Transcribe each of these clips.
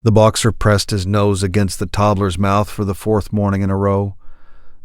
The boxer pressed his nose against the toddler's mouth for the fourth morning in a row.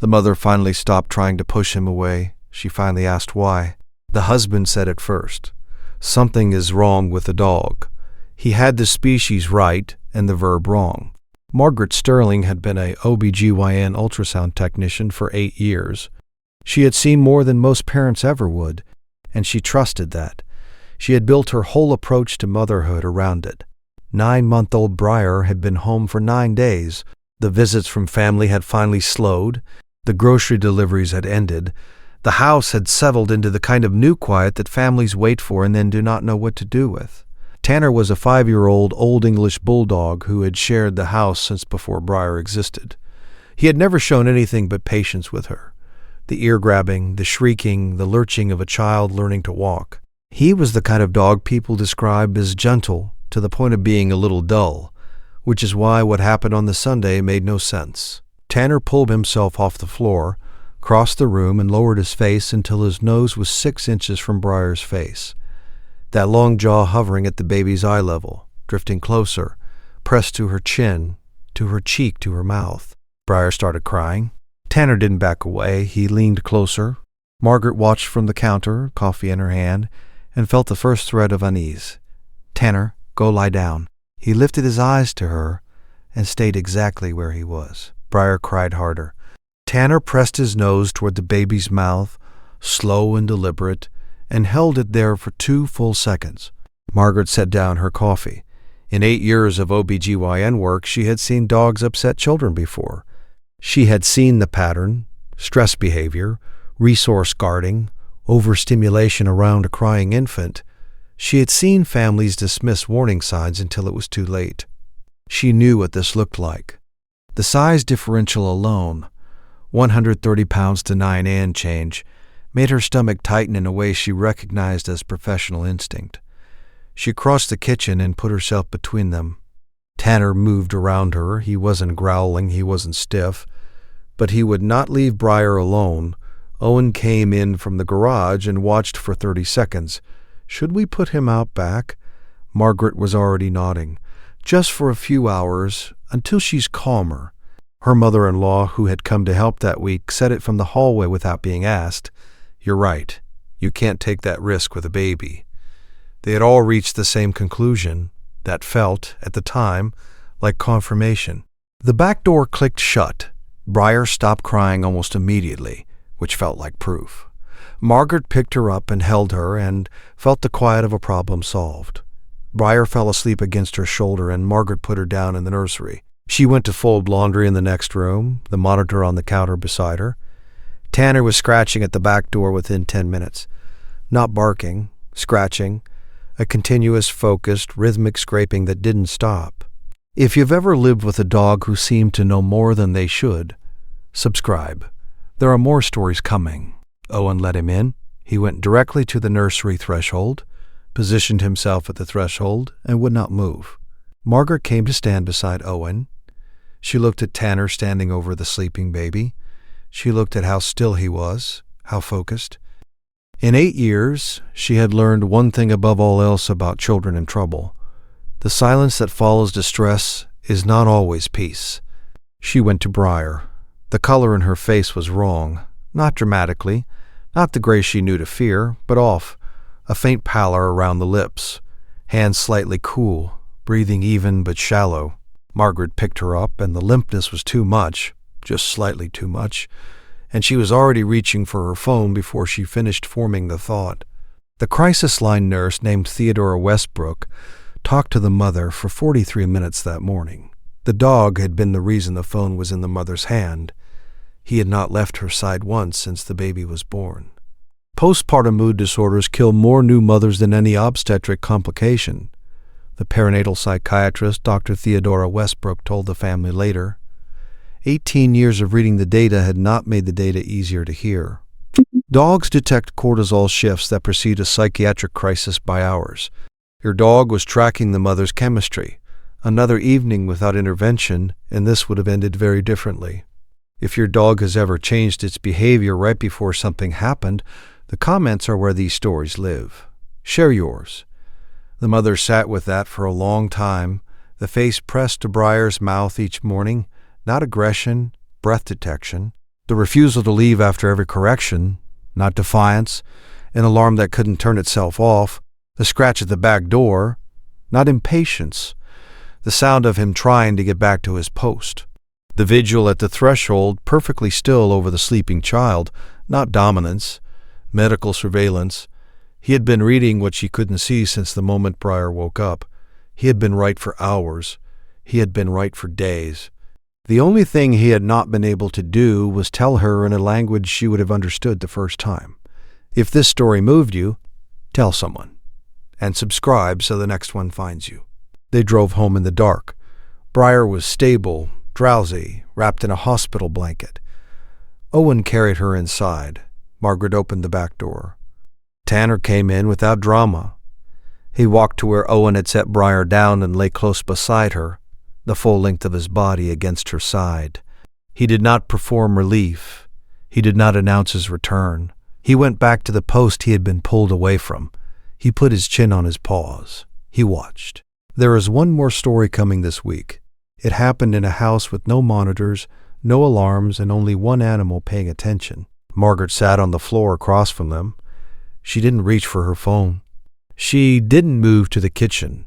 The mother finally stopped trying to push him away. She finally asked why. The husband said it first. Something is wrong with the dog. He had the species right and the verb wrong. Margaret Sterling had been a OBGYN ultrasound technician for 8 years. She had seen more than most parents ever would, and she trusted that. She had built her whole approach to motherhood around it. 9-month-old Briar had been home for 9 days. The visits from family had finally slowed. The grocery deliveries had ended. The house had settled into the kind of new quiet that families wait for and then do not know what to do with. Tanner was a 5-year-old Old English bulldog who had shared the house since before Briar existed. He had never shown anything but patience with her. The ear-grabbing, the shrieking, the lurching of a child learning to walk. He was the kind of dog people describe as gentle, to the point of being a little dull, which is why what happened on the Sunday made no sense. Tanner pulled himself off the floor, crossed the room, and lowered his face until his nose was 6 inches from Briar's face. That long jaw hovering at the baby's eye level, drifting closer, pressed to her chin, to her cheek, to her mouth. Briar started crying. Tanner didn't back away. He leaned closer. Margaret watched from the counter, coffee in her hand, and felt the first thread of unease. "Tanner, go lie down." He lifted his eyes to her and stayed exactly where he was. Briar cried harder. Tanner pressed his nose toward the baby's mouth, slow and deliberate, and held it there for 2 full seconds. Margaret set down her coffee. In 8 years of OBGYN work, she had seen dogs upset children before. She had seen the pattern: stress behavior, resource guarding, overstimulation around a crying infant. She had seen families dismiss warning signs until it was too late. She knew what this looked like. The size differential alone, 130 pounds to 9 and change, made her stomach tighten in a way she recognized as professional instinct. She crossed the kitchen and put herself between them. Tanner moved around her. He wasn't growling, he wasn't stiff. But he would not leave Briar alone. Owen came in from the garage and watched for 30 seconds. "Should we put him out back?" Margaret was already nodding. "Just for a few hours, until she's calmer." Her mother-in-law, who had come to help that week, said it from the hallway without being asked. "You're right. You can't take that risk with a baby." They had all reached the same conclusion. That felt, at the time, like confirmation. The back door clicked shut. Briar stopped crying almost immediately, which felt like proof. Margaret picked her up and held her and felt the quiet of a problem solved. Briar fell asleep against her shoulder and Margaret put her down in the nursery. She went to fold laundry in the next room, the monitor on the counter beside her. Tanner was scratching at the back door within 10 minutes. Not barking, scratching, a continuous, focused, rhythmic scraping that didn't stop. If you've ever lived with a dog who seemed to know more than they should, subscribe. There are more stories coming. Owen let him in. He went directly to the nursery threshold, positioned himself at the threshold, and would not move. Margaret came to stand beside Owen. She looked at Tanner standing over the sleeping baby. She looked at how still he was, how focused. In 8 years, she had learned one thing above all else about children in trouble. The silence that follows distress is not always peace. She went to Briar. The color in her face was wrong, not dramatically, not the gray she knew to fear, but off, a faint pallor around the lips, hands slightly cool, breathing even but shallow. Margaret picked her up, and the limpness was too much, just slightly too much, and she was already reaching for her phone before she finished forming the thought. The crisis line nurse named Theodora Westbrook talked to the mother for 43 minutes that morning. The dog had been the reason the phone was in the mother's hand. He had not left her side once since the baby was born. Postpartum mood disorders kill more new mothers than any obstetric complication, the perinatal psychiatrist Dr. Theodora Westbrook told the family later. 18 years of reading the data had not made the data easier to hear. Dogs detect cortisol shifts that precede a psychiatric crisis by hours. Your dog was tracking the mother's chemistry. Another evening without intervention, and this would have ended very differently. If your dog has ever changed its behavior right before something happened, the comments are where these stories live. Share yours. The mother sat with that for a long time, The face pressed to Briar's mouth each morning, not aggression, breath detection. The refusal to leave after every correction, not defiance, an alarm that couldn't turn itself off. The scratch at the back door, not impatience. The sound of him trying to get back to his post. The vigil at the threshold, perfectly still over the sleeping child, not dominance, medical surveillance. He had been reading what she couldn't see since the moment Briar woke up. He had been right for hours. He had been right for days. The only thing he had not been able to do was tell her in a language she would have understood the first time. If this story moved you, tell someone. And subscribe so the next one finds you. They drove home in the dark. Briar was stable, drowsy, wrapped in a hospital blanket. Owen carried her inside. Margaret opened the back door. Tanner came in without drama. He walked to where Owen had set Briar down and lay close beside her, the full length of his body against her side. He did not perform relief. He did not announce his return. He went back to the post he had been pulled away from. He put his chin on his paws. He watched. There is one more story coming this week. It happened in a house with no monitors, no alarms, and only one animal paying attention. Margaret sat on the floor across from them. She didn't reach for her phone. She didn't move to the kitchen.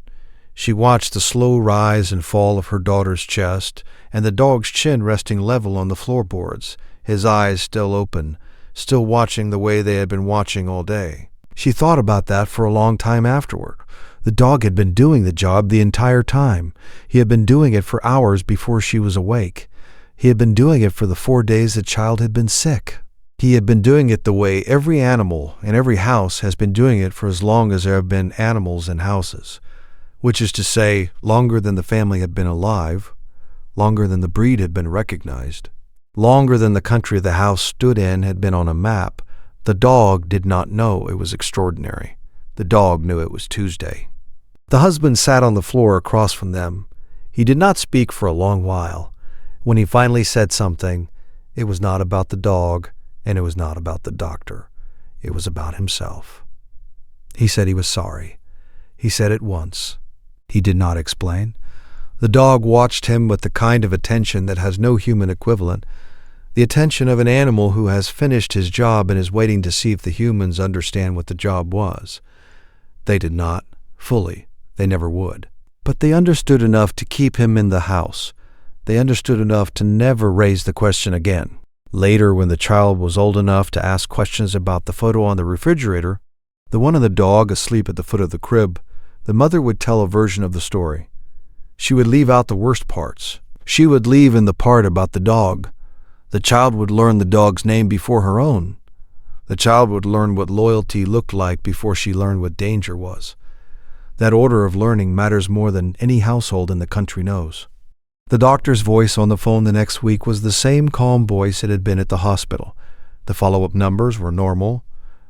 She watched the slow rise and fall of her daughter's chest and the dog's chin resting level on the floorboards, his eyes still open, still watching the way they had been watching all day. She thought about that for a long time afterward. The dog had been doing the job the entire time. He had been doing it for hours before she was awake. He had been doing it for the 4 days the child had been sick. He had been doing it the way every animal in every house has been doing it for as long as there have been animals in houses, which is to say, longer than the family had been alive, longer than the breed had been recognized, longer than the country the house stood in had been on a map. The dog did not know it was extraordinary. The dog knew it was Tuesday. The husband sat on the floor across from them. He did not speak for a long while. When he finally said something, it was not about the dog, and it was not about the doctor. It was about himself. He said he was sorry. He said it once. He did not explain. The dog watched him with the kind of attention that has no human equivalent, the attention of an animal who has finished his job and is waiting to see if the humans understand what the job was. They did not, fully. They never would. But they understood enough to keep him in the house. They understood enough to never raise the question again. Later, when the child was old enough to ask questions about the photo on the refrigerator, the one of the dog asleep at the foot of the crib, the mother would tell a version of the story. She would leave out the worst parts. She would leave in the part about the dog. The child would learn the dog's name before her own. The child would learn what loyalty looked like before she learned what danger was. That order of learning matters more than any household in the country knows. The doctor's voice on the phone the next week was the same calm voice it had been at the hospital. The follow-up numbers were normal.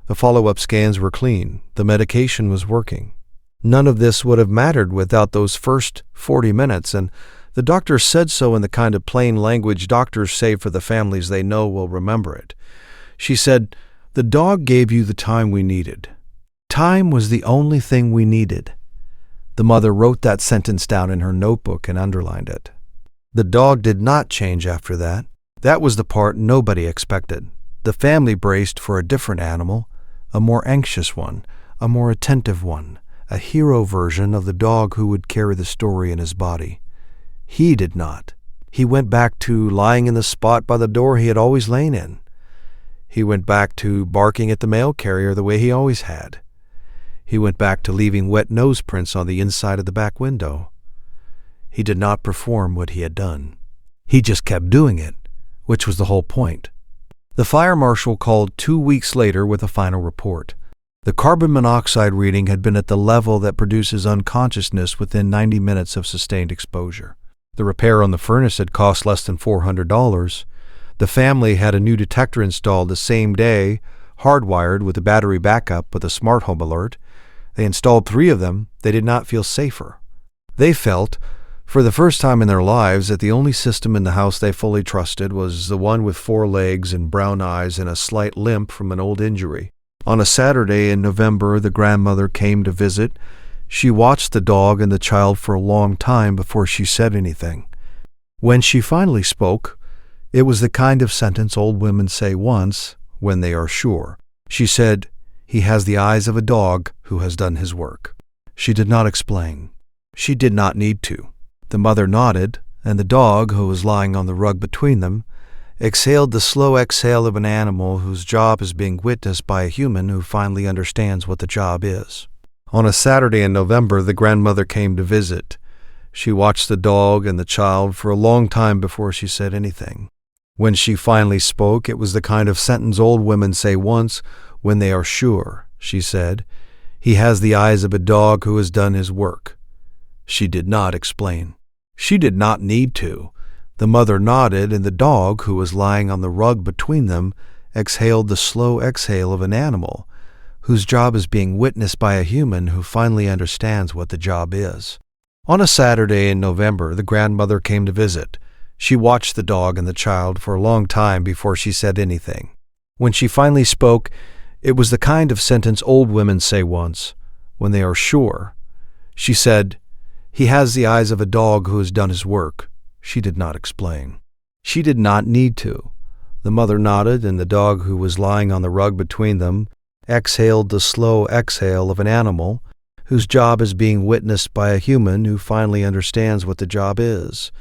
The follow-up scans were clean. The medication was working. None of this would have mattered without those first 40 minutes, and the doctor said so in the kind of plain language doctors say for the families they know will remember it. She said, "The dog gave you the time we needed. Time was the only thing we needed." The mother wrote that sentence down in her notebook and underlined it. The dog did not change after that. That was the part nobody expected. The family braced for a different animal, a more anxious one, a more attentive one, a hero version of the dog who would carry the story in his body. He did not. He went back to lying in the spot by the door he had always lain in. He went back to barking at the mail carrier the way he always had. He went back to leaving wet nose prints on the inside of the back window. He did not perform what he had done. He just kept doing it, which was the whole point. The fire marshal called 2 weeks later with a final report. The carbon monoxide reading had been at the level that produces unconsciousness within 90 minutes of sustained exposure. The repair on the furnace had cost less than $400. The family had a new detector installed the same day, hardwired with a battery backup with a smart home alert. They installed 3 of them. They did not feel safer. They felt, for the first time in their lives, that the only system in the house they fully trusted was the one with 4 legs and brown eyes and a slight limp from an old injury. On a Saturday in November, the grandmother came to visit. She watched the dog and the child for a long time before she said anything. When she finally spoke, it was the kind of sentence old women say once when they are sure. She said, "He has the eyes of a dog who has done his work." She did not explain. She did not need to. The mother nodded, and the dog, who was lying on the rug between them, exhaled the slow exhale of an animal whose job is being witnessed by a human who finally understands what the job is. On a Saturday in November, the grandmother came to visit. She watched the dog and the child for a long time before she said anything. When she finally spoke, it was the kind of sentence old women say once when they are sure. She said, "He has the eyes of a dog who has done his work." She did not explain. She did not need to. The mother nodded, and the dog, who was lying on the rug between them, exhaled the slow exhale of an animal whose job is being witnessed by a human who finally understands what the job is. On a Saturday in November, the grandmother came to visit. She watched the dog and the child for a long time before she said anything. When she finally spoke, it was the kind of sentence old women say once when they are sure. She said, "He has the eyes of a dog who has done his work." She did not explain. She did not need to. The mother nodded, and the dog, who was lying on the rug between them, exhaled the slow exhale of an animal whose job is being witnessed by a human who finally understands what the job is.